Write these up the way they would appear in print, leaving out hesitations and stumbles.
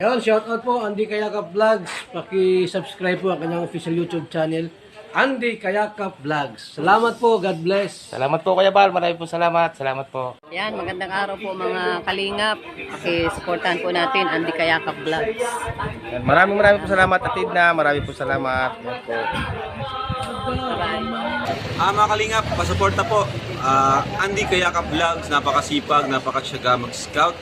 Ayun, shoutout po Andy Kayakap Vlogs. Paki-subscribe po ang kanyang official YouTube channel, Andy Kayakap Vlogs. Salamat po, God bless. Salamat po Kuya Bal, maraming po salamat. Salamat po. Yan, magandang araw po mga kalingap. Paki-supportahan po natin Andy Kayakap Vlogs. Yan, maraming po salamat Atid na, maraming po salamat. Yan po. Mga kalingap, pasuporta po. Andy Kayakap Vlogs, napakasipag, napakasyaga mag-scout.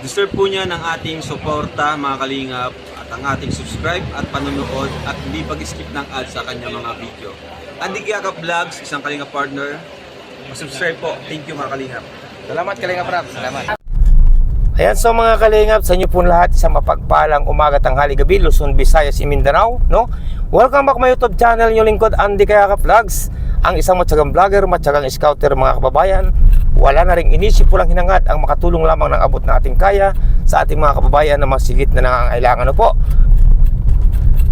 Deserve po niya ng ating suporta mga kalingap at ang ating subscribe at panonood at hindi pag-skip ng ads sa kanya mga video. Andy Kayakap Vlogs, isang kalingap partner. Subscribe po. Thank you mga kalingap. Salamat Kalingap Rap, salamat. Ayan, so mga kalingap, sa inyo po lahat isang mapagpalang umaga, tanghali, gabi, Luzon, Visayas, Mindanao, no? Welcome back my YouTube channel, yung lingkod Andy Kayakap Vlogs, ang isang matyagang vlogger, matyagang scouter mga kababayan. Wala na ring inisip po lang hinangad ang makatulong lamang ng abot na ating kaya sa ating mga kababayan na masigit na nangangailangan. Ano po?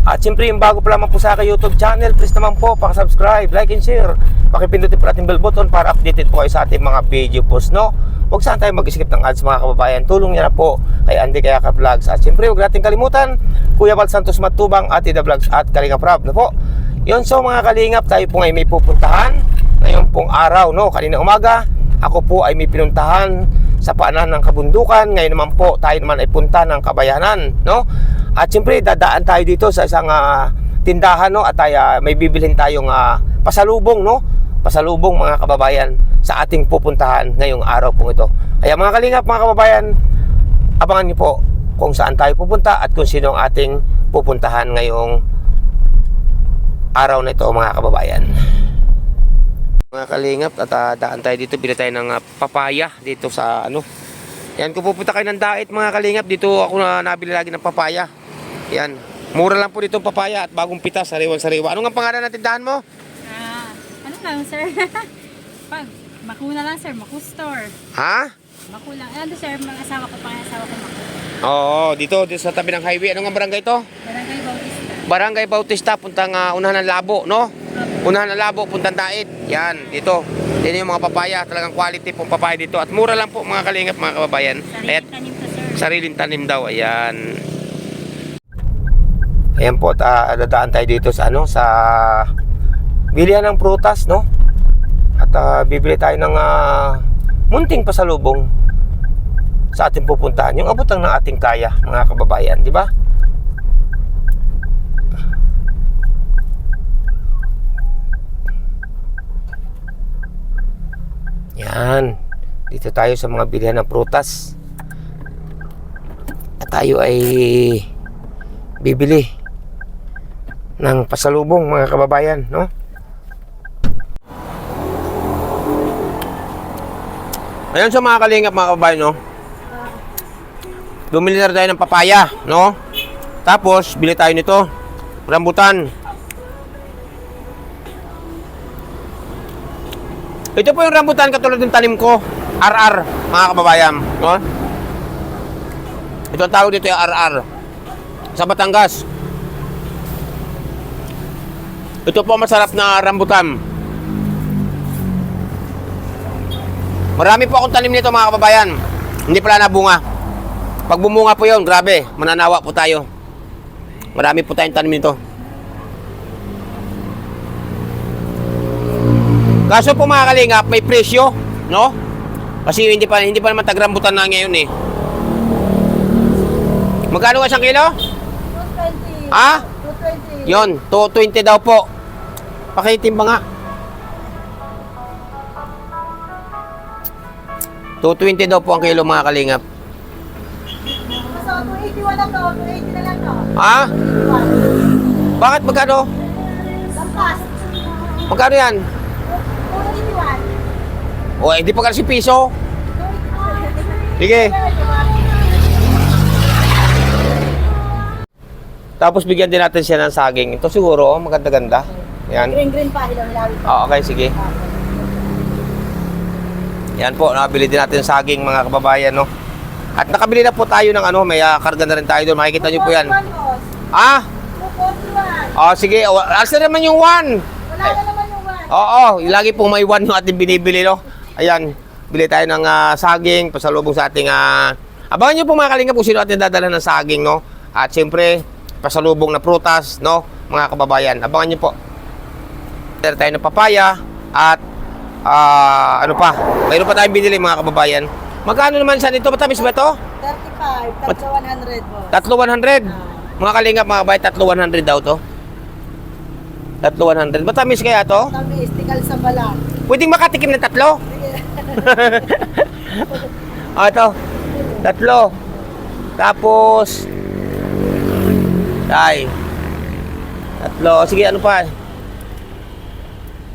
At siyempre yung bago pa lamang po sa aking YouTube channel, please naman po pakisubscribe, like and share. Pakipindutin po natin bell button para updated po kayo sa ating mga video post, no? Huwag saan tayo mag-skip ng ads mga kababayan. Tulong niya na po kay Andy Kayakap Vlogs. At siyempre huwag natin kalimutan Kuya Val Santos Matubang, Ati The Vlogs at Kalingap Rap, no po? Yun, so mga kalingap, tayo po ngayon may pupuntahan ngayon pong araw, no? Kanina umaga ako po ay may pinuntahan sa paanan ng kabundukan. Ngayon naman po tayo naman ay punta ng Kabayanan, no? At siyempre dadaan tayo dito sa isang tindahan, no? At may bibilhin tayong pasalubong, no? Pasalubong mga kababayan sa ating pupuntahan ngayong araw po ito. Kaya mga kalingap, mga kababayan, abangan niyo po kung saan tayo pupunta at kung sino ang ating pupuntahan ngayong araw na ito mga kababayan. Mga kalingap, at daan tayo dito, bili tayo ng papaya dito sa ano. Yan, kung pupunta kayo ng Dait mga kalingap, dito ako nabili lagi ng papaya. Yan, mura lang po dito papaya at bagong pitas, sariwang-sariwa. Ano nga pangalan ng tindahan mo? Ano lang, sir? Pag Makuna lang, sir. Maku store. Ha? Maku lang. Ano, sir? Mga asawa ko, pangasawa ko Maku. Oo, dito sa tabi ng highway. Ano nga barangay to? Barangay Bautista. Barangay Bautista, puntang unahan ng Labo, no? Unahan ng Labo, puntang Dait. Yan, dito. Yan yung mga papaya. Talagang quality pong papaya dito. At mura lang po mga kalingap, mga kababayan. Sariling tanim to, sir. Sariling tanim daw, ayan. Ayan po, dadaan tayo dito sa ano, sa bilihan ng prutas, no? At bibili tayo ng munting pasalubong sa ating pupuntahan. Yung abot lang ng ating kaya, mga kababayan, di ba? Yan. Dito tayo sa mga bilihan ng prutas. At tayo ay bibili ng pasalubong mga kababayan, no? Ayun sa mga kalingap mga kababayan, no? Bumili na tayo ng papaya, no? Tapos bili tayo nito, rambutan. Ito po yung rambutan katulad ng tanim ko, RR mga kababayan, no? Ito ang tawag dito yung RR sa Batangas. Ito po masarap na rambutan. Marami po akong tanim nito mga kababayan. Hindi pala nabunga. Pag bumunga po yun, grabe, mananawa po tayo. Marami po tayong tanim nito. Kaso po mga kalingap, may presyo, no? Kasi hindi pa naman tagrambutan na ngayon eh. Magkano ka 1 kilo? 220. Ha? 220. Yon, 220 daw po. Pakitimba nga. 220 daw po ang kilo mga kalingap. So, 281 lang to. 280 na lang to. Ha? Bakit magkano? Lampas. Magkano yan? 281. O, hindi pa kasi piso. Sige. Tapos bigyan din natin siya ng saging. Ito siguro, maganda-ganda. Yan. Green pa. Hilaw-hilaw. Okay, sige. Yan po, nabili din natin saging mga kababayan, no? At nakabili na po tayo ng ano, may karga na rin tayo doon. Makikita nyo po yan. Ah? 241. Sige. Asa naman yung 1? Wala na naman yung 1. Oo, lagi pong may 1 yung ating binibili, no? Ayan, bili tayo ng saging, pasalubong sa ating Abangan nyo po mga kalingap kung sino ating dadala ng saging, no? At siyempre, pasalubong na prutas, no? Mga kababayan, abangan nyo po. Meron tayo ng papaya at ano pa? Mayroon pa tayong binili mga kababayan. Magkano naman sa nito? Matamis ba ito? 35, tatlo 100 po. Tatlo 100. Mga kalingap, mga kababayan, tatlo 100 daw to. Tatlo 100. Matamis kaya to? Tamis, tikal sa balat. Pwedeng makatikim ng tatlo? Ito. Tatlo. Tapos tatlo. Sige, ano pa?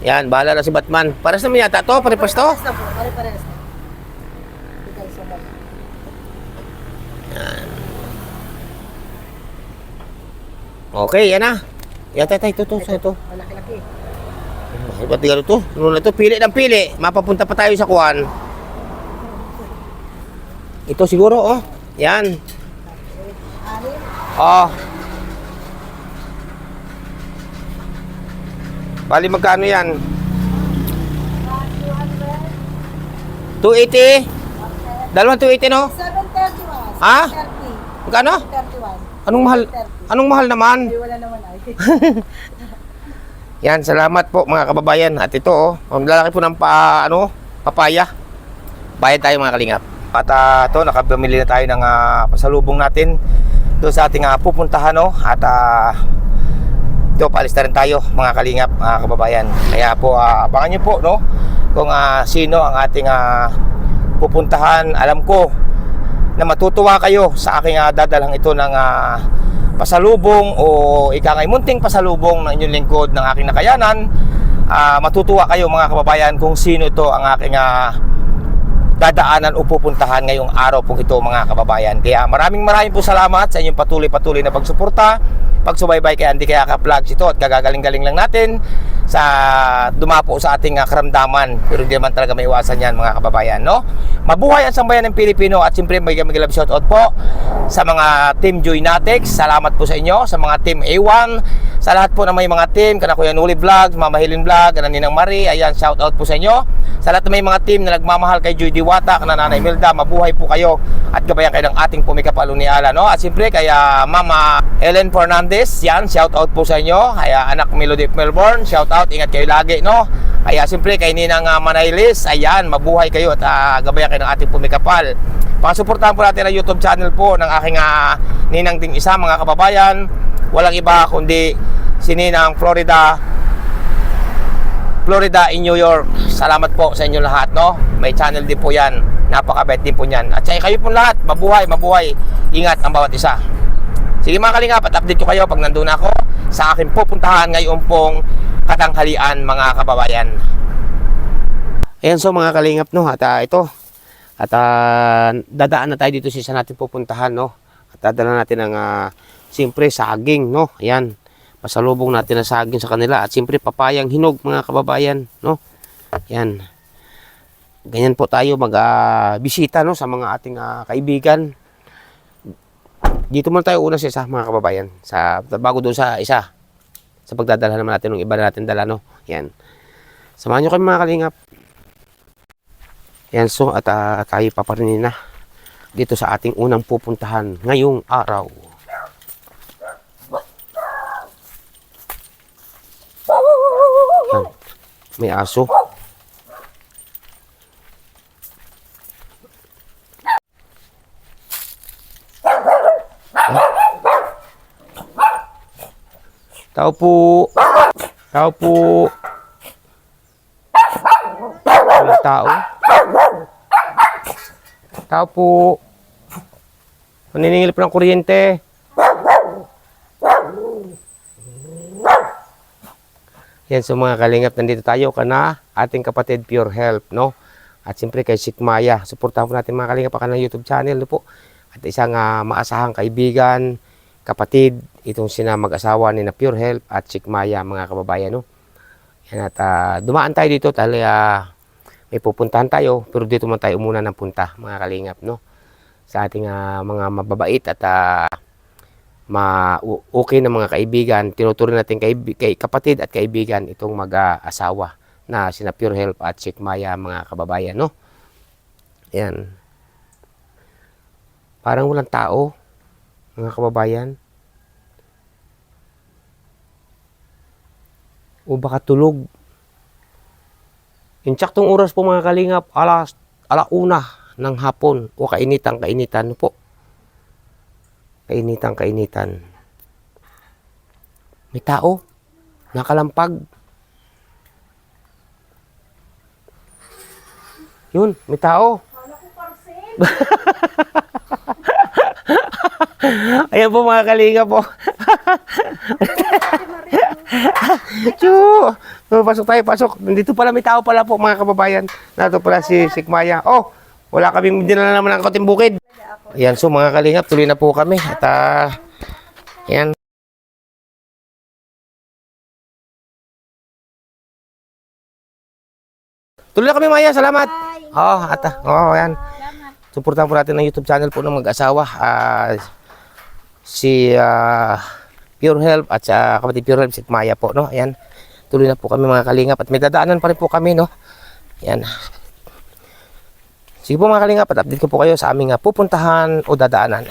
Yan, bahala na si Batman. Pares naman yata to, pare-pares to. Basta po, pare-pares na. Tikal sa balat. Okay, yan na. Yata tayo, ito. Malaki-laki. Ba't tingnan ito? Ano na ito? Pili ng pili. Mapapunta pa tayo sa kuwan. Ito siguro, oh. Yan. Oh. Bali, magkano yan? 280? Dalawang 280, no? 731. Ha? 30. Magkano? 31. Anong mahal? Anong mahal naman? Ay, wala naman ay. Yan, salamat po mga kababayan. At ito, oh, ang lalaki po ng papaya. Bayad tayo mga kalingap. At ito, nakabili na tayo ng pasalubong natin doon sa ating pupuntahan, no? At ito, paalis na rin tayo mga kalingap, mga kababayan. Kaya po, abangan nyo po, no? Kung sino ang ating pupuntahan. Alam ko na matutuwa kayo sa aking dadalhang ito ng pasalubong o ikangay munting pasalubong ng inyong lingkod ng aking nakayanan. Matutuwa kayo mga kababayan kung sino ito ang aking dadaanan o pupuntahan ngayong araw po ito mga kababayan. Kaya maraming po salamat sa inyong patuloy na pagsuporta, pagsubaybay kay Andy Kayaka Vlogs ito, at gagagaling-galing lang natin sa dumapo sa ating karamdaman, pero hindi naman talaga may iwasan yan mga kababayan, no? Mabuhay ang sambayan ng Pilipino, at siyempre may love shoutout po sa mga team Joy Natex. Salamat po sa inyo, sa mga team A1, sa lahat po na may mga team, kana Kuya Nuli Vlogs, Mama Helen Vlog, kana Ninang Marie, ayan, shoutout po sa inyo. Sa lahat na may mga team na nagmamahal kay Joy Diwata, kana Nanay Milda, mabuhay po kayo at gabayan kayo ng ating pumikapalo ni Ala, no? At siyempre kaya Mama Ellen Fernandez, yan, shoutout po sa inyo. Kaya anak Melody Melbourne, shoutout, ingat kayo lagi, no? Kaya siyempre kay Ninang Manaylis, ayan, mabuhay kayo at gabayan kayo ng ating pumikapal. Pasuportahan po natin ang YouTube channel po ng aking Ninang Ting Isa mga kababayan. Walang iba kundi si Ninang Florida in New York. Salamat po sa inyo lahat, no? May channel din po yan. Napakabait din po yan. At saka kayo po lahat, mabuhay. Ingat ang bawat isa. Sige mga kalingap, at update ko kayo pag nandun ako sa aking pupuntahan ngayon pong katanghalian mga kababayan. Ayan, so mga kalingap, no? At ito. At dadaan na tayo dito sa isa natin pupuntahan, no? At dadala natin ang siyempre saging, no? Ayan. Pasalubong natin ang saging sa kanila. At siyempre papayang hinog mga kababayan, no? Ayan. Ganyan po tayo mag-bisita, no? Sa mga ating kaibigan. Dito muna tayo una sa isa mga kababayan. Bago doon sa isa. Sa pagdadala naman natin ng iba na natin dala, no? Ayan. Samahan nyo kami mga kalingap. Ayan, so at tayo paparinin na dito sa ating unang pupuntahan ngayong araw. Ayan. May aso. Tao po. Tao po. Walang tao. Tao po. Paniningil po ng kuryente. Yan, so mga kalingap, nandito tayo kana ating kapatid Pure Health, no? At siyempre kay Sikmaya. Suportahan po natin mga kalingap pa ng YouTube channel, no po. At isang maasahang kaibigan, kapatid, itong sina mag-asawa ni na Pure Health at Sikmaya mga kababayan, no? Yan, at dumaan tayo dito, may pupuntahan tayo, pero dito man tayo muna ng punta mga kalingap, no? Sa ating mga mababait at okay na mga kaibigan, tinuturing natin kay kapatid at kaibigan itong mag-asawa na sina Pure Health at Sikmaya mga kababayan, no? Yan. Parang walang tao, mga kababayan. O baka tulog. Insaktong oras po mga kalingap, alauna ng hapon o kainitan po. Kainitan. May tao, nakalampag. Yun, may tao. Ayan po mga kalingap po. Pasok tayo, pasok. Nandito pala, may tao pala po mga kababayan. Nato pala si Sikmaya. Oh, wala kaming dinala naman ng Kauting Bukid. Ayan, so mga kalingap, tuloy na po kami. At ayan. Tuloy na kami, Maya. Salamat. Oh, ayan. Suportahan po natin ang YouTube channel po ng mag-asawa. Si Pure Health at sa kapatid Pure Health, si Maya po, no? Ayan. Tuloy na po kami mga kalingap at may dadaanan pa rin po kami, no? Ayan. Sige po mga kalingap at update ko po kayo sa aming pupuntahan o dadaanan.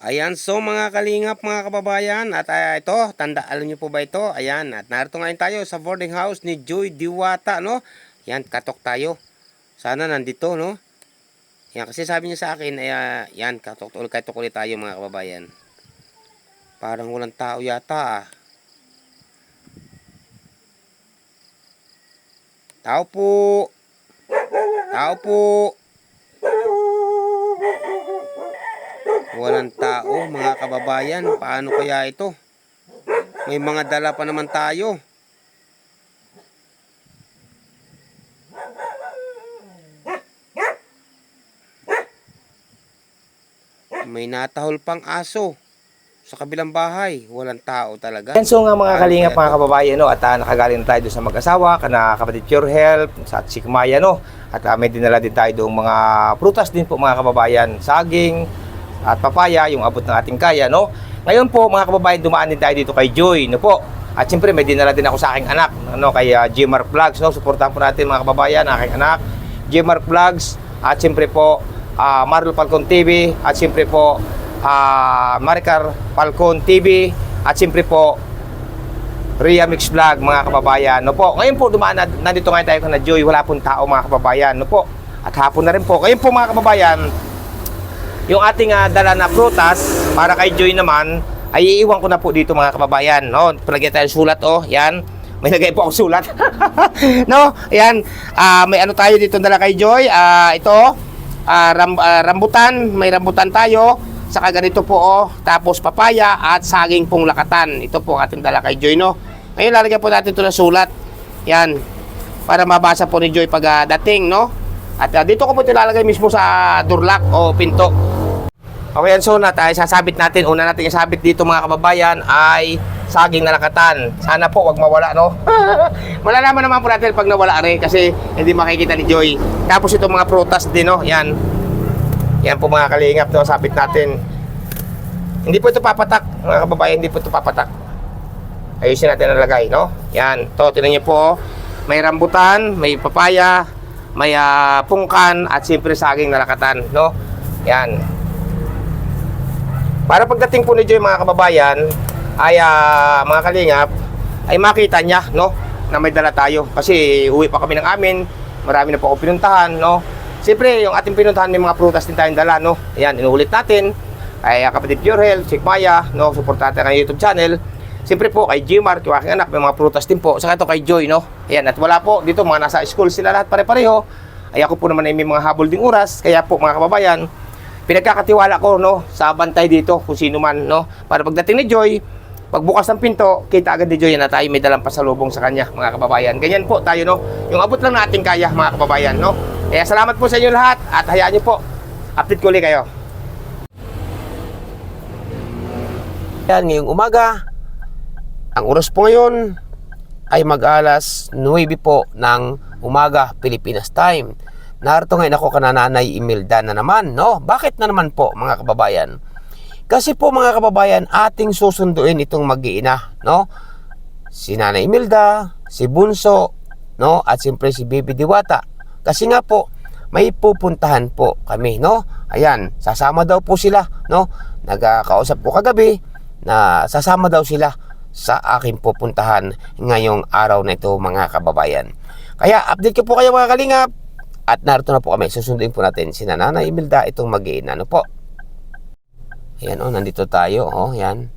Ayan, so mga kalingap, mga kababayan, at ito, alam nyo po ba ito? Ayan, at narito ngayon tayo sa boarding house ni Joy Diwata, no? Ayan, katok tayo. Sana nandito, no? Yan, kasi sabi niya sa akin, yan, katok ulit tayo mga kababayan. Parang walang tao yata, Tao po. Tao po. Walang tao mga kababayan. Paano kaya ito? May mga dala pa naman tayo. May natahol pang aso sa kabilang bahay. Walang tao talaga. Yan, so nga mga kalingap, mga kababayan, no? At nakagaling tayo doon sa mag-asawa, kana kapatid Pure Health, sa Sikmaya, no? At may dinala din tayo doong mga prutas din po mga kababayan. Saging at papaya, yung abot ng ating kaya, no? Ngayon po mga kababayan, dumaan din tayo dito kay Joy, no po? At siyempre may dinala din ako sa aking anak, no? Kay Gmark Vlogs, no? Suportahan po natin mga kababayan, aking anak, Gmark Vlogs, at siyempre po Marlo Falcon TV, at siyempre po Maricar Falcon TV, at siyempre po Ria Mix Vlog mga kababayan, no po. Ngayon po dumaan nandito ngayon tayo kana Joy, wala pong tao mga kababayan, no po. At hapon na rin po. Ngayon po mga kababayan, yung ating dala na prutas para kay Joy naman ay iiwan ko na po dito mga kababayan, no. Palagyan tayo sulat, oh, yan. May lagay po ako sulat. No, ayan. May ano tayo dito dala kay Joy, ito rambutan, may rambutan tayo. Saka ganito po, oh, tapos papaya at saging pong lakatan. Ito po ating dala kay Joy, no. Ngayon lalagyan po natin ito ng sulat. Yan. Para mabasa po ni Joy pag dating, no. At dito ko po ito lalagay mismo sa door lock o pinto. Okay, yan, so sasabit natin. Una natin isabit dito mga kababayan ay saging na lakatan. Sana po wag mawala, no. Malalaman naman po natin pag nawala rin kasi hindi makikita ni Joy. Tapos itong mga prutas din, no. Yan. Yan po mga kalingap, no, sabit natin. Hindi po ito papatak, mga kababayan, hindi po ito papatak. Ayusin natin ang lagay, no? Yan, to, tinan niyo po, may rambutan, may papaya, may pungkan, at siyempre saging na lakatan, no? Yan. Para pagdating po ni Joy, mga kababayan, ay mga kalingap, ay makita niya, no, na may dala tayo. Kasi uwi pa kami ng amin, marami na po ako pinuntahan, no? Siyempre, yung ating pinuntahan, may mga prutas din tayong dala, no? Ayan, inuulit natin. Ay kapatid Pure Health, Sikmaya, no? Support natin ang YouTube channel. Siyempre po, kay Gmark, yung aking anak, may mga prutas din po. Saka ito kay Joy, no? Ayan, at wala po, dito mga nasa school sila lahat pare-pareho. Ay ako po naman ay may mga habol ding oras. Kaya po, mga kababayan, pinagkakatiwala ko, no? Sa bantay dito, kung sino man, no? Para pagdating ni Joy, pagbukas ng pinto, kita agad ni Joy na tayo may dalang pasalubong sa kanya, mga kababayan. Ganyan po tayo, no? Yung abot lang nating kaya, mga kababayan, no? Kaya salamat po sa inyo lahat at hayaan nyo po, update ko ulit kayo. Yan, ngayong umaga, ang oras po ngayon ay mag-alas 9 po ng umaga, Pilipinas time. Narito ngayon ako kana Nanay Imelda na naman, no? Bakit na naman po mga kababayan? Kasi po mga kababayan, ating susunduin itong mag-iina, no? Si Nanay Imelda, si Bunso, no? At siyempre si Baby Diwata. Kasi nga po, may pupuntahan po kami, no? Ayan, sasama daw po sila, no? Nagkausap ko kagabi na sasama daw sila sa aking pupuntahan ngayong araw na ito, mga kababayan. Kaya update ko po kayo, mga kalingap. At narito na po kami, susunduin po natin si Nanay Imelda, itong mag-iina, ano po. Ayan, oh, nandito tayo, oh, yan.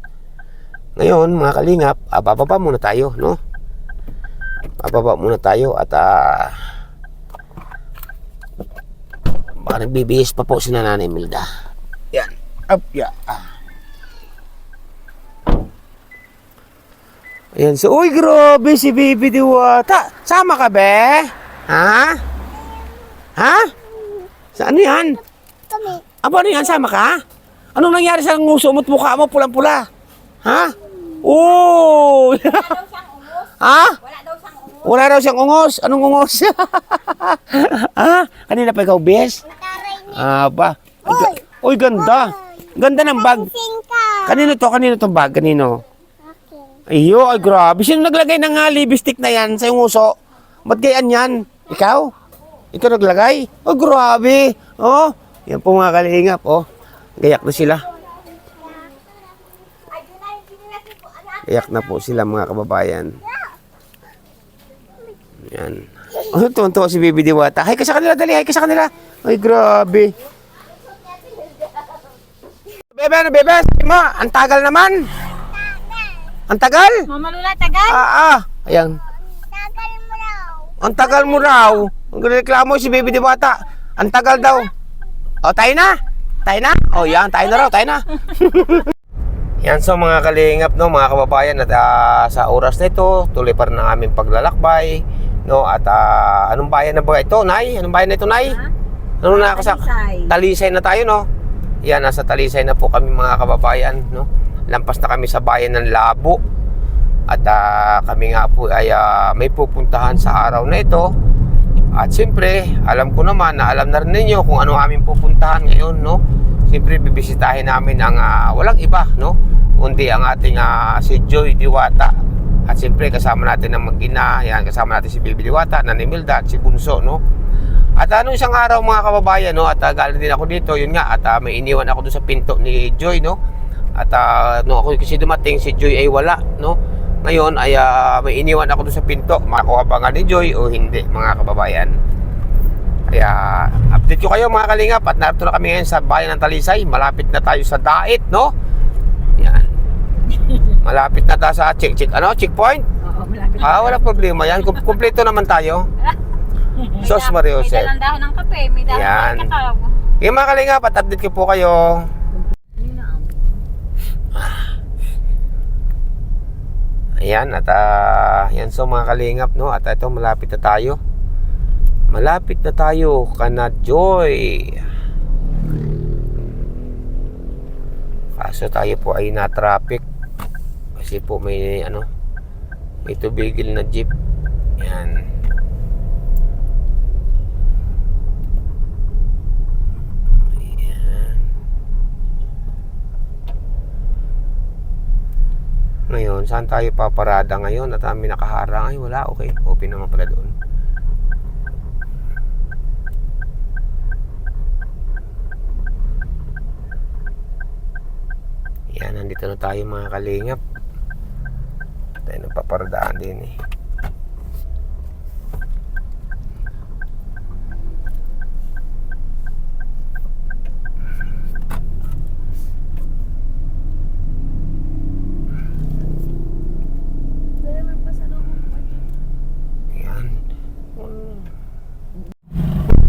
Ngayon, mga kalingap, bababa muna tayo, no? Bababa muna tayo at baka nagbibihis pa po si Nanay Imelda. Yan, up, yeah. Ayan, so, uy, grabe si Baby Diwata. Sama ka, be? Ha? Ha? Saan yan? Aba, ano yan? Sama ka? Anong nangyari sa nguso mo't mukha mo? Pulang-pula. Ha? Oh! Ha? Wala daw siyang ungos. Anong ungos? Ha? Kanina pa ikaw, bes? Ba? Uy, ganda. Ganda ng bag. Kanino to? Kanino to bag? Kanino? Iyo, ay grabe. Sino naglagay ng lipstick na yan sa yung uso? Ba't gayan yan? Ikaw? Ikaw naglagay? Oh, grabe. Oh, yan po mga kalingap. Oh, gayak na sila. Gayak na po sila, mga kababayan. Yan. Oh, tuwan-tuwa si Baby Diwata. Hay ka sa kanila, dali. Hay ka sa kanila. Ay, grabe. Bebe, ano, bebe? Sabi mo, ang tagal naman. Ang tagal? Mama Lula, tagal? Ayan. Ang tagal mo raw. Ang reklamo si Baby Diwata. Ang tagal daw. O, tayo na. Tayo na. O, yan. Tayo na raw. Tayo na. Yan, so mga kalingap, no, mga kababayan, at sa oras na ito, tuloy pa rin ang aming paglalakbay, no, at anong bayan na ba ito, Nay? Anong bayan na ito, Nay? Ano na ako sa Talisay na tayo, no? Yan, nasa Talisay na po kami, mga kababayan, no? Lampas na kami sa bayan ng Labo. At kami nga po ay may pupuntahan sa araw na ito. At siyempre, alam ko naman na alam na rin ninyo kung ano aming pupuntahan ngayon, no? Siyempre, bibisitahin namin ang walang iba, no? Kundi ang ating si Joy Diwata. At siyempre, kasama natin ang mag-ina. Yan, kasama natin si Baby Diwata, Nanay Imelda, at si Bunso, no? At anong isang araw, mga kababayan, no? At galing din ako dito, yun nga. At may iniwan ako doon sa pinto ni Joy, no? At no, ako kasi dumating, si Joy ay wala, no? Ngayon ay may iniwan ako doon sa pinto. Makakuha ba nga ni Joy o hindi, mga kababayan? Kaya update ko kayo, mga kalingap. At narito na kami ngayon sa bayan ng Talisay. Malapit na tayo sa Dait, no? Yan. Malapit na tayo sa checkpoint? Oo, malapit. Wala problema yan. Kumpleto naman tayo. Sos Mario May Jose. dalang dahon ng kape, may dalang Yan. ng kakao. Yung mga kalingap, at update ko po kayo. Ayan, at yan, so mga kalingap, no? At ito, malapit na tayo. Malapit na tayo, kana Joy. Kaso tayo po ay na-traffic. Kasi po may, may tubigil na jeep. Yan. Ngayon, saan tayo paparada ngayon? At may nakaharang. Ay, wala. Okay. Open naman pala doon. Yan, nandito na tayo, mga kalingap. Tayo nagpaparadaan din eh.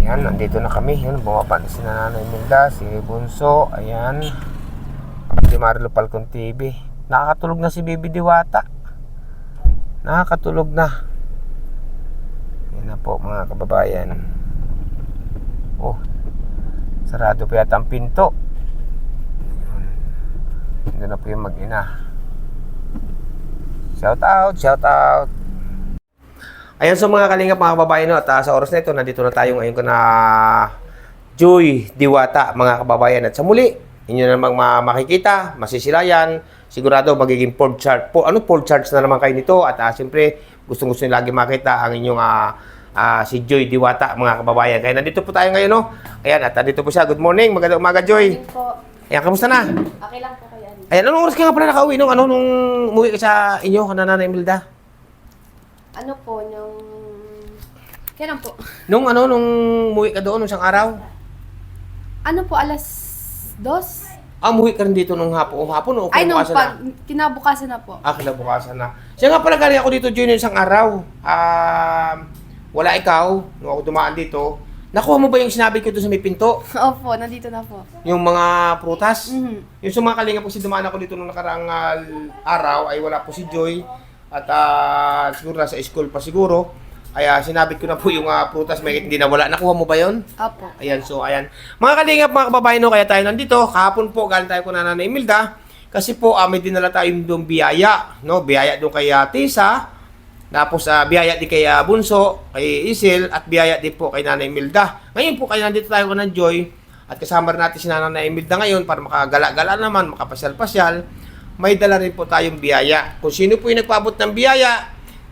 Yan, nandito na kami. Yan, bumaba na si Nanay Imelda, si Bunso, ayan. Si Marlo Falcon TV. Nakakatulog na si Baby Diwata. Nakakatulog na. Yan na po, mga kababayan. Oh, sarado pa yata ang pinto. Ito na po yung mag-ina. Shout out, shout out. Ayan, so mga kalingap, mga kababayan, no, at sa oras na ito, nandito na tayo ngayon na Joy Diwata, mga kababayan. At sa muli, inyo namang makikita, masisilayan, sigurado magiging full charge na naman kayo nito. At siyempre, gustong-gusto nyo lagi makita ang inyong si Joy Diwata, mga kababayan. Kaya nandito po tayo ngayon, no? Ayan, at nandito po siya. Good morning, magandang umaga, Joy. Po. Ayan, kamusta na? Okay lang po kayo. Ayan, anong oras ka nga pala nakauwi nung umuwi ka sa inyo, ka na Nanay Imelda? Ano po, kailan po? Nung umuwi ka doon, nung isang araw? Ano po, alas 2? Umuwi ka rin dito nung hapon o Ay, nung kinabukasan na? kinabukasan na po. Kinabukasan na. Siya nga pala galing ako dito, Joy, nung isang araw. Wala ikaw, nung ako dumaan dito. Nakuha mo ba yung sinabi ko doon sa may pinto? Opo, nandito na po. Yung mga prutas? Mhm. Yung sa mga kalinga po, si dumaan ako dito nung nakaraang araw, ay wala po si Joy. At siguro nasa school pa siguro. Ay sinabit ko na po yung prutas, may hindi na wala. Nakuha mo ba yon? Opo. Ayan, so ayan. Mga kalingap, mga kababayan, no, kaya tayo nandito. Kahapon po, galing tayo ko na Nanay Imelda. Kasi po, may dinala tayong doon biyaya. No? Biyaya doon kay Tisa. Tapos, biyaya din kay Bunso, kay Isil, at biyaya din po kay Nanay Imelda. Ngayon po, kaya nandito tayo ko ng Joy. At kasama rin natin si Nanay Imelda ngayon para makagala-gala naman, makapasyal-pasyal. May dala rin po tayong biyaya. Kung sino po yung nagpaabot ng biyaya,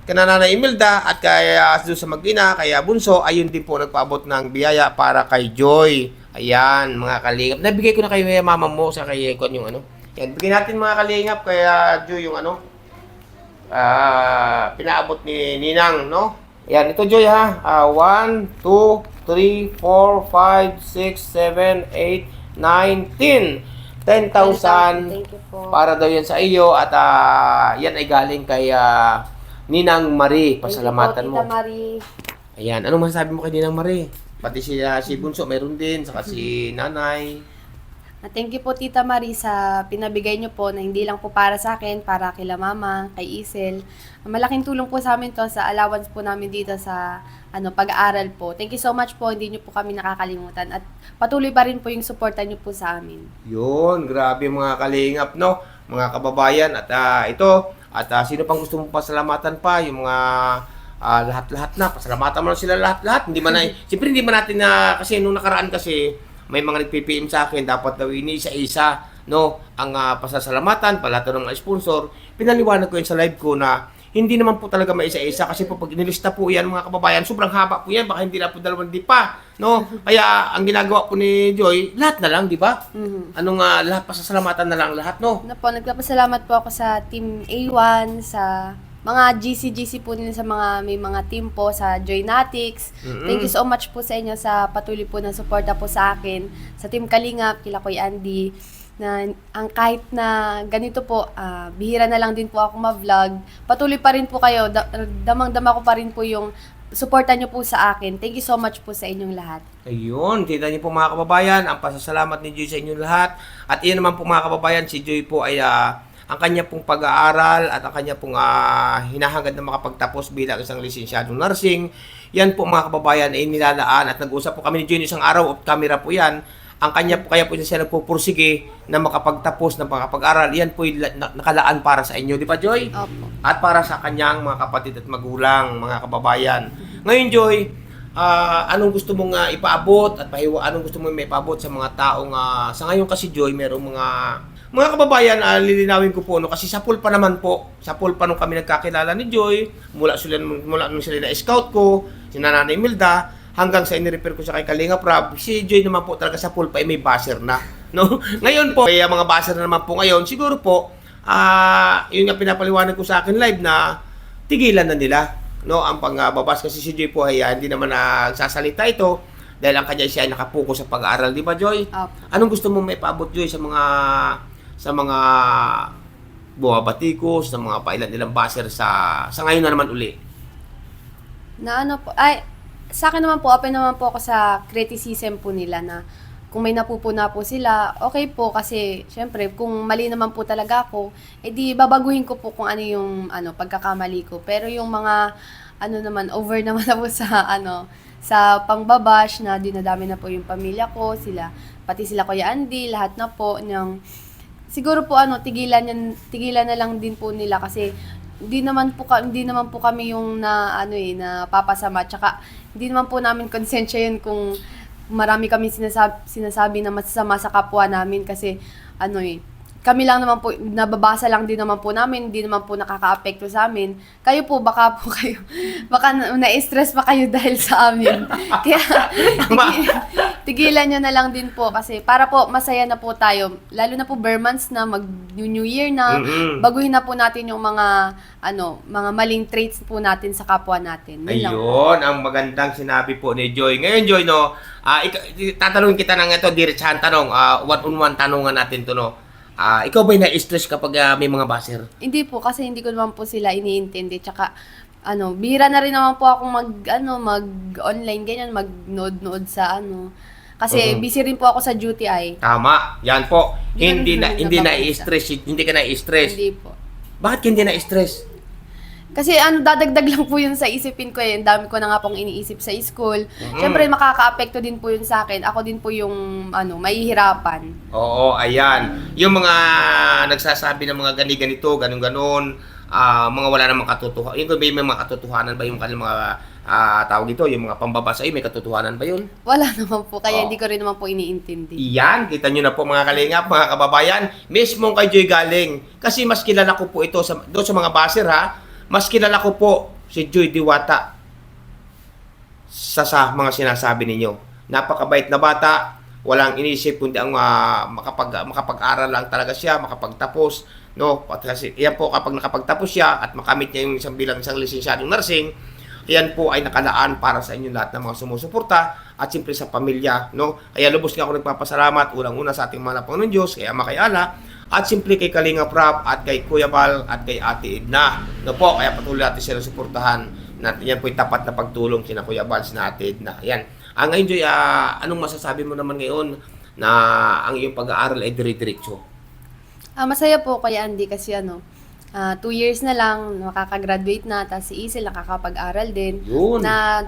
kana Nanay Imelda at kaya doon sa mag-ina, kaya Bunso, ayun din po nagpaabot ng biyaya para kay Joy. Ayan, mga kalingap. Nabigay ko na kayo kay mama mo sa kay Ekon yung ano. Yan, bigyan natin mga kalingap kaya Joy yung ano. Pinaabot ni Ninang, no? Yan, ito Joy ha. 1, 2, 3, 4, 5, 6, 7, 8, 9, 10. 10,000 Thank you po. para daw yan sa iyo at yan ay galing kay Ninang Marie. Pasalamatan Thank you mo. po, Tita Marie. Ayan, anong masasabi mo kay Ninang Marie? Pati si Bunso meron din, saka si Nanay. Thank you po, Tita Marie, sa pinabigay niyo po na hindi lang po para sa akin, para kila Mama, kay Isel. Malaking tulong po sa amin to sa allowance po namin dito sa pag-aaral po. Thank you so much po, hindi niyo po kami nakakalimutan. At patuloy pa rin po yung suporta niyo po sa amin. Yun, grabe mga kalingap, no? Mga kababayan, at ito, at sino pang gusto mong pasalamatan pa, yung mga lahat-lahat na, pasalamatan mo na sila lahat-lahat. Hindi man na, siyempre hindi man natin kasi nung nakaraan kasi, may mga nagpi-PM sa akin, dapat daw isa-isa, no, ang pasasalamatan, palato ng mga sponsor. Pinaliwanag ko yun sa live ko na hindi naman po talaga maisa-isa kasi po pag inilista po yan mga kababayan, sobrang haba po yan, baka hindi na po dalawang di pa, no? Kaya ang ginagawa po ni Joy, lahat na lang, di ba? Anong lahat pasasalamatan na lang lahat, no? Nagpapasalamat po ako sa Team A1, sa mga GC po nila, sa may mga team po sa Joynatics. Thank you so much po sa inyo sa patuloy po na suporta po sa akin. Sa Team Kalingap, kila Kuya Andy, na kahit na ganito po, bihira na lang din po ako ma-vlog. Patuloy pa rin po kayo, damang-dama ko pa rin po yung suporta nyo po sa akin. Thank you so much po sa inyong lahat. Ayun, kita niyo po mga kababayan, ang pasasalamat ni Joy sa inyong lahat. At iyon naman po mga kababayan, si Joy po ay ang kanya pong pag-aaral at ang kanya pong hinahangad na makapagtapos bilang isang lisensyadong nursing. Yan po mga kababayan ay nilalaan at nag-usap po kami ni Joy isang araw, off camera po yan. Ang kanya po, kaya po siya nagpupursige na makapagtapos ng makapag-aral. Yan po yung nakalaan para sa inyo, di ba Joy? Opo. At para sa kanyang mga kapatid at magulang, mga kababayan. Ngayon Joy, anong gusto mong ipaabot at anong gusto mong maipaabot sa mga taong sa ngayon kasi Joy, merong mga kababayan, lilinawin ko po, no, kasi sa pool pa naman po, sa pool pa nung kami nagkakilala ni Joy, mula nung sila na-scout ko, si Nanay Imelda, hanggang sa inirepair ko sa kay Kalinga Prab, si Joy naman po talaga sa pool pa ay may buzzer na. No? Ngayon po, may mga buzzer na naman po ngayon, siguro po, yun nga pinapaliwanag ko sa akin live na tigilan na nila, no, ang pangbabas kasi si Joy po ay hindi naman nagsasalita ito dahil ang kanya siya ay nakapokus sa pag-aaral, di ba Joy? Opo. Anong gusto mong maipaabot Joy sa mga bumabatikos, sa mga pailan-ilang buzzer sa ngayon na naman uli? Sa akin naman po, open naman po ako sa criticism po nila na kung may napupuna po sila, okay po kasi syempre kung mali naman po talaga ako, edi babaguhin ko po kung ano yung pagkakamali ko. Pero yung mga naman over naman na po sa pangbabash na dinadami na po yung pamilya ko, pati sila Kuya Andy, lahat na po siguro po tigilan na lang din po nila kasi hindi naman po kami yung napapasama, tsaka hindi naman po namin konsensya yun kung marami kami sinasabi na masasama sa kapwa namin kasi kami lang naman po, nababasa lang din naman po namin, hindi naman po nakaka-apekto sa amin. Kayo po, baka na-stress pa kayo dahil sa amin. Kaya, tigilan nyo na lang din po kasi para po masaya na po tayo. Lalo na po bare months na, mag-New Year na, baguhin na po natin yung mga maling traits po natin sa kapwa natin. Yun lang po. Ayun, ang magandang sinabi po ni Joy. Ngayon, Joy, no, tatanungin kita ng ito, diretsahan tanong, one-on-one tanungan natin to, no. Ikaw ba'y na-stress kapag may mga baser? Hindi po, kasi hindi ko naman po sila iniintindi. Tsaka, bihira na rin naman po ako mag-online, ganyan, mag-nood sa Kasi busy rin po ako sa duty ay. Tama, yan po. Hindi Hindi na-stress, hindi ka na-stress. Hindi po. Bakit hindi na-stress? Kasi dadagdag lang po yun sa isipin ko eh. Ang dami ko na nga pong iniisip sa school. Siyempre, makaka-apekto din po yun sa akin. Ako din po yung, mahihirapan. Oo, ayan. Yung mga nagsasabi ng mga ganito, ganun-ganon, mga wala namang katotohanan. Yung may mga katotohanan ba yung kanilang mga tawag ito, yung mga pambabasa, may katotohanan ba yun? Wala naman po, kaya hindi ko rin naman po iniintindi. Iyan, kita nyo na po mga kalingap, mga kababayan, mismo kay Joy galing. Kasi mas kilala ko po ito doon sa mga baser ha. Mas kilala ko po si Joy Diwata sa mga sinasabi ninyo. Napakabait na bata, walang inisip kundi ang makapag-aral lang talaga siya, makapagtapos, no? Kasi yan po kapag nakapagtapos siya at makamit niya yung isang lisensyadong nursing, yan po ay nakalaan para sa inyo lahat ng mga sumusuporta at siyempre sa pamilya, no? Kaya lubos nga ako nagpapasalamat unang-una sa ating mga Panginoon Diyos, kay Ama, kay Ala, at simple kay Kalinga Prab at kay Kuya Bal at kay Ate Edna. No po, kaya patuloy natin sila suportahan. Yan po yung tapat na pagtulong kina Kuya Bal na Ate Edna. Yan. Ngayon, Joy, anong masasabi mo naman ngayon na ang iyong pag-aaral ay dire-diretso? Masaya po kay Andy kasi 2 years na lang, makakagraduate na, tapos si Isel nakakapag-aral din. Yun. Na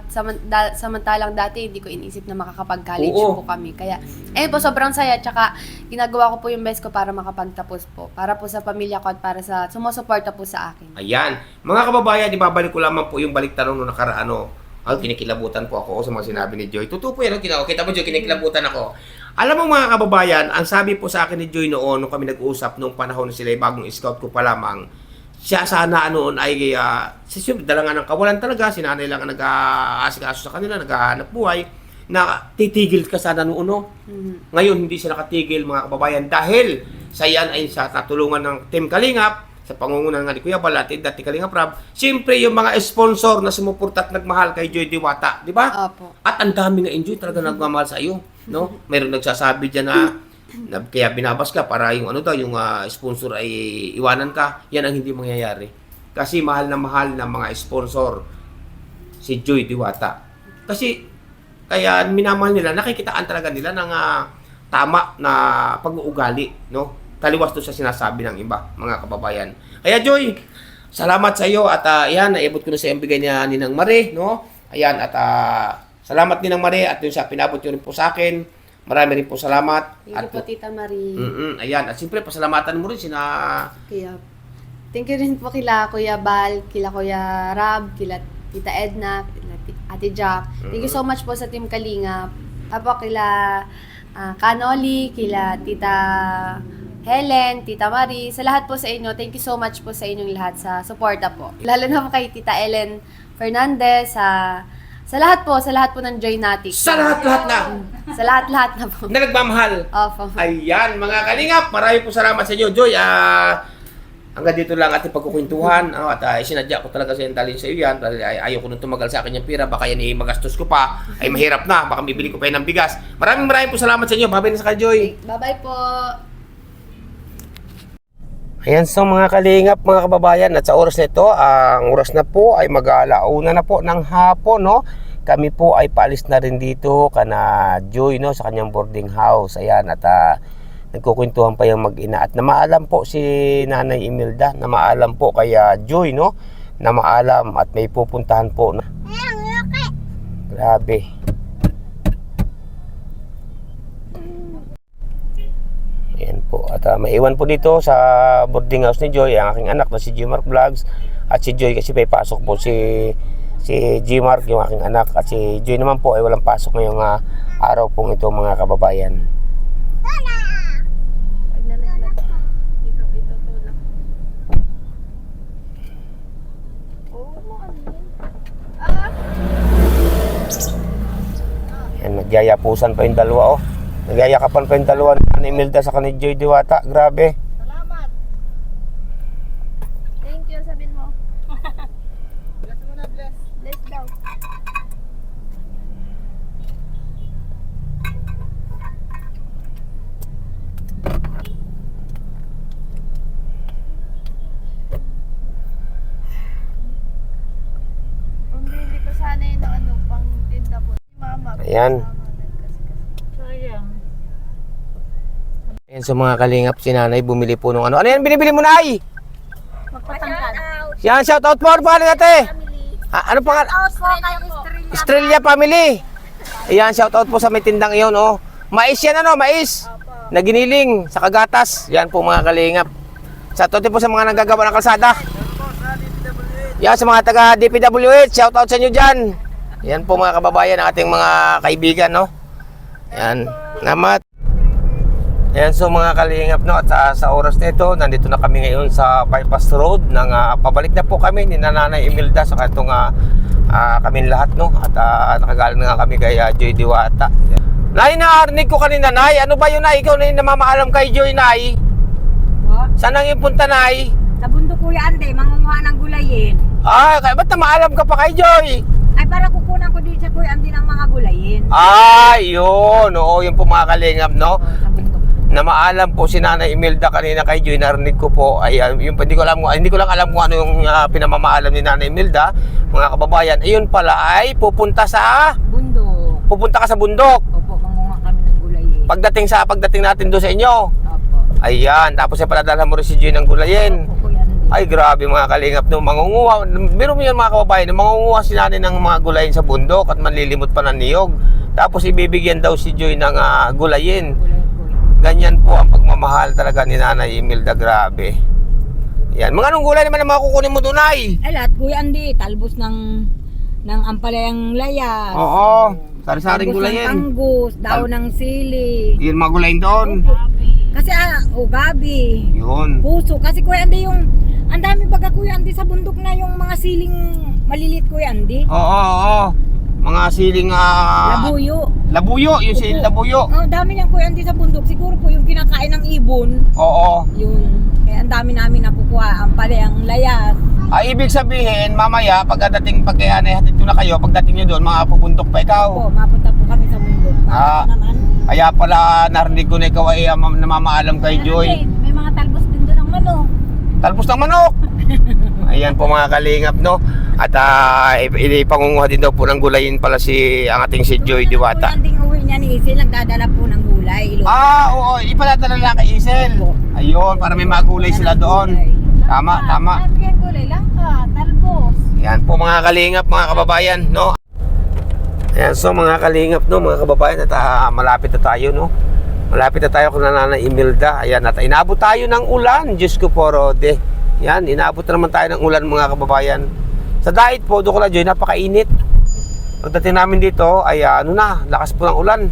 samantalang dati hindi ko inisip na makakapag-college Oo. po kami. Kaya, po sobrang saya. Tsaka, ginagawa ko po yung best ko para makapagtapos po. Para po sa pamilya ko at para sa sumusuporta po sa akin. Ayan. Mga kababayan, ibabalik ko lamang po yung balik tanong nung nakaraan. Kinikilabutan po ako sa mga sinabi ni Joy. Totoo po yan. Kita mo, Joy, kinikilabutan ako. Alam mo mga kababayan, ang sabi po sa akin ni Joy nung kami nag-uusap nung panahon na sila bagong scout ko pa lamang, siya sana noon ay dala nga ng kawalan talaga, si nanay lang ang nag-aasikaso sa kanila, naghahanap buhay, na titigil ka sana noon. Ngayon hindi siya nakatigil mga kababayan dahil sa yan ay sa natulungan ng Team Kalingap, sa pangungunan ng Kuya Bal at dati Kalinga Prab, siyempre yung mga sponsor na sumuporta at nagmahal kay Joy Diwata, di ba? Opo. At ang dami nga enjoy talaga nagmamahal sa iyo, no? Mayroong nagsasabi diyan na kaya binabas ka para yung yung sponsor ay iwanan ka. Yan ang hindi mangyayari. Kasi mahal na mahal ng mga sponsor si Joy Diwata. Kasi kaya minamahal nila, nakikitaan talaga nila ng tama na pag-uugali, no? Taliwas to sa sinasabi ng iba, mga kababayan. Kaya Joy, salamat sa iyo at yan, naibot ko na sa bigay niya Ninang Mare, no? Ayan, at salamat Ninang Mare at yung sa pinabot yun rin po sa akin. Marami rin po salamat. Thank you po, Tita Marie. Ayan, at siyempre pasalamatan mo rin Thank you rin po kila Kuya Bal, kila Kuya Rab, kila Tita Edna, kila Ate Jack. Thank you so much po sa Team Kalingap. Kila Kanoli, kila Tita Helen, Tita Marie, sa lahat po sa inyo, thank you so much po sa inyong lahat sa suporta po. Lalo na po kay Tita Ellen Fernandez, sa lahat po ng Joynatic. sa lahat-lahat na Sa lahat-lahat na po. na nagmamahal. Opo. Ayan, mga kalingap, marami po salamat sa inyo, Joy. Hanggang dito lang ating pagkukwentuhan. At isinadya ko talaga sa dalhin sa iyo yan. Ayaw ko nung tumagal sa akin yung pira. Baka yan magastos ko pa. Ay mahirap na. Baka bibili ko pa yan ng bigas. Maraming po salamat sa inyo. Babay na sa Joy. Bye-bye po. Ayan, so mga kalingap, mga kababayan, at sa oras nito, ang oras na po ay mag-alauna na po ng hapon, no? Kami po ay paalis na rin dito kana Joy, no, sa kanyang boarding house. Ayan, at nagkukwentuhan pa yung mag-ina. At namaalam po si Nanay Imelda, namaalam po kaya Joy, no? Namaalam at may pupuntahan po. No? Grabe. Ayan po. At maiwan po dito sa boarding house ni Joy ang aking anak na si Gmark Vlogs. At si Joy kasi may pasok po si Gmark, yung aking anak. At si Joy naman po ay walang pasok ngayong araw pong ito, mga kababayan. Nagyayapusan pa yung dalawa, oh. Nagyayakapan pa yung dalawa ni Imelda sa ni Joy Diwata. Grabe. Salamat. Thank you, sabihin mo. Bless mo na, bless. Bless daw. Pambili ko sana yun ng pang tinda po. Si Mama. Ayan. Ayan sa mga kalingap, si nanay bumili po nung ano. Ano yan binibili mo, nay? Magpatangkad. Yan, shout out po. Ano pangalan natin? Ano pangalan? Estrella Family. Ayan, shout out po sa may tindang iyon, oh. Mais yan, ano? Mais. Na giniling sa kagatas. Yan po mga kalingap. Shout out din po sa mga nagagawa ng kalsada. Yan, sa mga taga DPWH, shout out sa inyo dyan. Yan po mga kababayan, ang ating mga kaibigan, no? Yan, namat. Ayan, so mga kalingap, no, at sa oras na ito, nandito na kami ngayon sa Bypass Road ng pabalik na po kami ni Nanay Imelda sa itong kaming lahat, no, at nakagaling na nga kami kay Joy Diwata. Nay, narinig ko kanina, Nay, ano ba yun, Nay? Ikaw na yung namamaalam kay Joy, Nay? Saan ang ipunta, Nay? Sa bundok Kuya Ande, mangunguha ng gulayin. Ba't namaalam ka pa kay Joy? Ay, para kukunan ko din sa Kuya Ande ng mga gulayin. Yun, oo, yun po mga kalingap, no? Sa bundok. Na maalam po si Nanay Imelda kanina kay Joy, narinig ko po ay yung hindi ko lang alam kung ano yung pinamamaalam ni Nanay Imelda, mga kababayan. Ayun pala ay pupunta ka sa bundok. Opo, mangunguha kami ng gulayin. Pagdating natin doon sa inyo. Opo. Ayan, tapos ay paladala mo rin si Joy ng gulayin. Opo, Kuya Ande. Ay grabe mga kalingap, no, mangunguha. Meron mo yan mga kababayan, mangunguha si Nanay ng mga gulayin sa bundok at manlilimot pa ng niyog. Tapos ibibigyan daw si Joy ng gulayin. Ganyan po ang pagmamahal talaga ni Nanay Imelda, grabe. Yan, mga anong gulay naman ang makukunin mo doon, Nay? Ay, lahat Kuya Ande, talbos ng ampalayang layas. Oo, sari-saring gulay yan. Talbos ng tanggus, daon ng sili. Yun, mga gulayin doon. Kasi gabi. Yun. Puso. Kasi Kuya Ande ang dami baga Kuya Ande sa bundok na yung mga siling malilit Kuya Ande. Oo. Mga siling labuyo, yung siling labuyo. Oh, dami niyang Kuya Ande sa bundok. Siguro po yung kinakain ng ibon. Oo. Yun. Kaya ang dami namin nakukuha. Ang layas. Ibig sabihin, mamaya, pagdating hatid ko na kayo, pagdating nyo doon, mapupundok pa ikaw. Opo, mapunta po kami sa bundok. Bakit naman? Kaya pala, narinig ko na ikaw ay namamaalam kay Joy. May mga talbos din doon ng manok. Talbos ng manok! Ayan po mga kalingap, no? At ipangunguha din daw po ng gulayin pala ang ating si Joy Diwata. Kuya Ande, uwi niya ni Isil, nagdadala po ng gulay. Oo, ipalatala lang kay Isel. Ayun, para may magulay sila doon. Tama. Ang gulay lang ka, talbos. Yan po mga kalingap, mga kababayan, no? Ayan, so mga kalingap, no, mga kababayan, at malapit na tayo, no? Malapit na tayo kung Nanay Imelda. Ayan, at inabot tayo ng ulan. Diyos ko po, Rode. Yan, inabot na naman tayo ng ulan, mga kababayan. Sa dait po, doon ko lang, Joy, napakainit. Pagdating namin dito, ay lakas po ng ulan.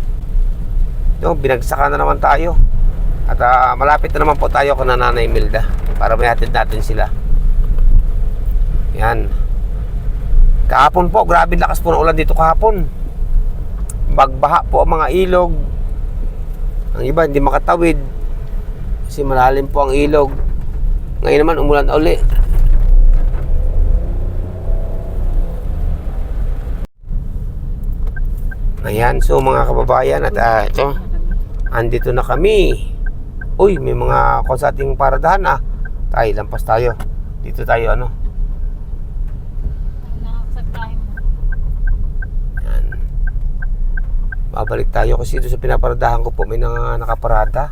No, binagsakan na naman tayo. At malapit na naman po tayo kung Nanay Imelda para may hatid natin sila. Yan. Kahapon po, grabe lakas po ng ulan dito kahapon. Bagbaha po ang mga ilog. Ang iba hindi makatawid kasi malalim po ang ilog. Ngayon naman umulan uli. Ayan, so mga kababayan, at ito, andito na kami. Uy, may mga sa ating paradahan lampas tayo. Dito tayo Ayan. Babalik tayo kasi dito sa pinaparadahan ko po may nakaparada.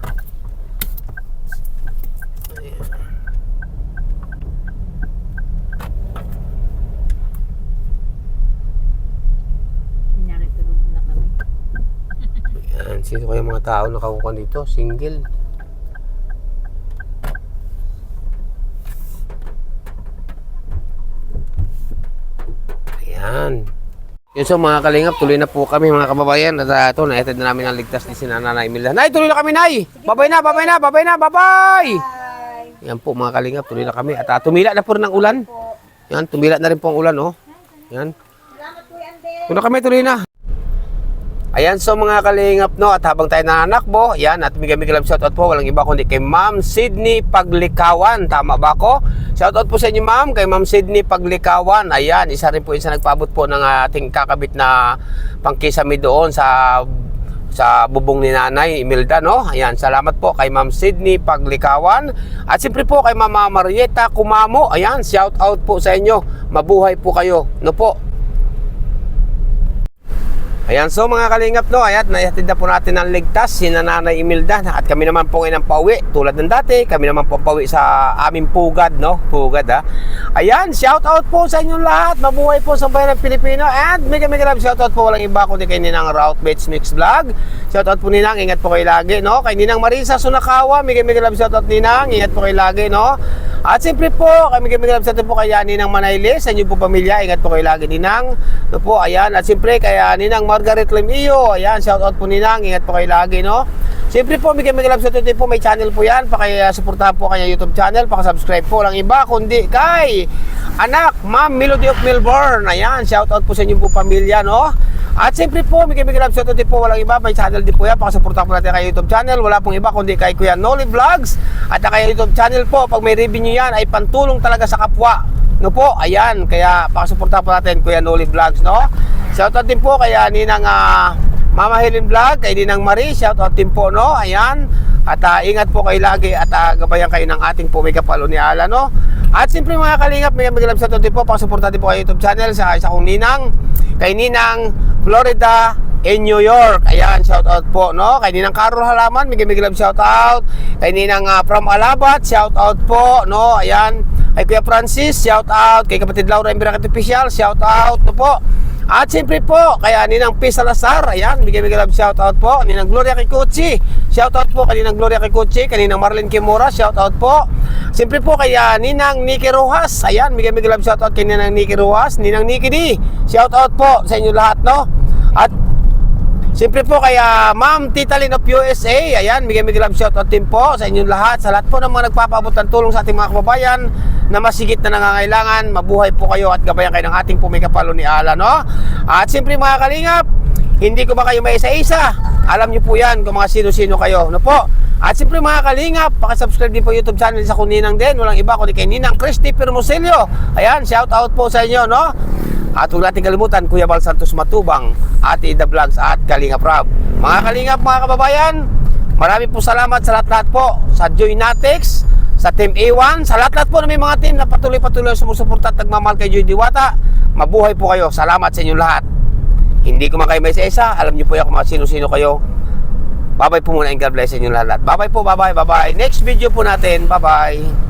Ayan, sino kaya mga tao nakakuha dito? Single. Ayan. Yun, so mga kalingap, tuloy na po kami mga kababayan. At ito, naitid na namin ang ligtas ni Nanay Imelda. Nay, tuloy na kami, Nay! Babay na! Yan po mga kalingap, tuloy na kami. At tumila na po rin ang ulan. Yan, tumila na rin po ang ulan, oh. Yan. Tuloy na kami, tuloy na. Ayan, so mga kalingap, no, at habang tayo nananakbo, yan, at mega-mega love shoutout po, walang iba kundi kay Ma'am Sydney Paglikawan. Tama ba ako? Shoutout po sa inyo, ma'am, kay Ma'am Sydney Paglikawan. Ayan, isa rin po yung sa nagpaabot po ng ating kakabit na pangkisame doon sa bubong ni Nanay Imelda, no? Ayan, salamat po kay Ma'am Sydney Paglikawan. At siyempre po kay Mama Marieta Kumamo. Ayan, shoutout po sa inyo. Mabuhay po kayo, no po? Ayan, so mga kalingap, no, ayan, naihatid na po natin ang ligtas si Nanay Imelda, at kami naman po ngayon ang pauwi, tulad ng dati, kami naman po pauwi sa aming pugad, no, pugad, ha. Ayan, shout out po sa inyong lahat, mabuhay po sa bayan ng Pilipino, and mega love shout out po, walang iba kundi kay Ninang Route Bates Mix Vlog. Shout out po Ninang, ingat po kayo lagi, no, kay Ninang Marisa Sunakawa, mega love shout out Ninang, ingat po kayo lagi, no. At siyempre po, kay mega love shout out po kay Ninang Manayli, sa inyo po pamilya, ingat po kayo lagi, Ninang, no po. Ayan, at siyempre kay Ninang Margaret Lemio, ayan, shout out po Ninang, ingat po kayo lagi, no. Siyempre po, mega love shout out po, may channel po yan, pakisuportahan po kanya YouTube channel, pakasubscribe po, lang iba kundi kay anak, Ma'am Melody of Melbourne. Ayan, shout out po sa inyong po pamilya, no. At siyempre po, mega love shout out po, walang iba, may channel din po yan, pakasuportahan po natin kay YouTube channel, wala pong iba kundi kay Kuya Noli Vlogs. At kay YouTube channel po, pag may revenue yan, ay pantulong talaga sa kapwa, no po. Ayan, kaya pakasuportahan po natin Kuya Noli Vlogs, no. Shoutout din po kay Ninang Mama Helen Vlog, kay Ninang Marie, shoutout din po, no. Ayan, at ingat po kayo lagi, at gabayan kayo ng ating po may kapalo ni Ala, no. At siyempre mga kalingap, mega love shoutout din po, pakasuportahan din po kay YouTube channel sa isa kong Ninang, kay Ninang Florida in New York. Ayan, shoutout po, no. Kay Ninang Carol Halaman, mega love shoutout. Kay Ninang from Alabat, shoutout po, no. Ayan, kay Kuya Francis, shoutout. Kay kapatid Laura Embiracat Official, shoutout, no po. At siyempre po, kaya Ninang P. Salazar, ayan, mega love shoutout po. Ninang Gloria Kikuchi, shoutout po kay Ninang Gloria Kikuchi, kay Ninang Marlene Kimura, shoutout po. Siyempre po kaya Ninang Nikki Rojas, ayan, mega love shoutout kay Ninang Nikki Rojas, Ninang Nikki D, shoutout po sa inyo lahat, no. At siyempre po kaya Ma'am Tita Lynn of USA, ayan, mega love shoutout din po sa inyong lahat, sa lahat po ng mga nagpapaabot ng tulong sa ating mga kababayan na masigit na nangangailangan. Mabuhay po kayo at gabayan kayo ng ating pumikapalo ni Ala, no. At siyempre mga kalingap, hindi ko ba kayo may isa-isa, alam niyo po yan kung mga sino-sino kayo, no po. At siyempre mga kalingap, pakisubscribe din po YouTube channel sa Kuninang din, walang iba kundi kay Ninang Christy Permosilio. Ayan, shoutout po sa inyo, no. At huwag natin kalimutan, Kuya Bal Santos Matubang, Ate Ida Vlogs at Kalingap Rob. Mga kalingap, mga kababayan, marami po salamat sa lahat-lahat po, sa Joy Natex, sa Team A1, sa lahat-lahat po na may mga team na patuloy-patuloy sumusuporta at nagmamahal kay Joy Diwata. Mabuhay po kayo, salamat sa inyong lahat. Hindi ko man kayo may isa-isa, alam niyo po yan kung mga sino-sino kayo. Bye-bye po muna and God bless sa inyong lahat. Bye-bye po, bye-bye, bye-bye. Next video po natin, bye-bye.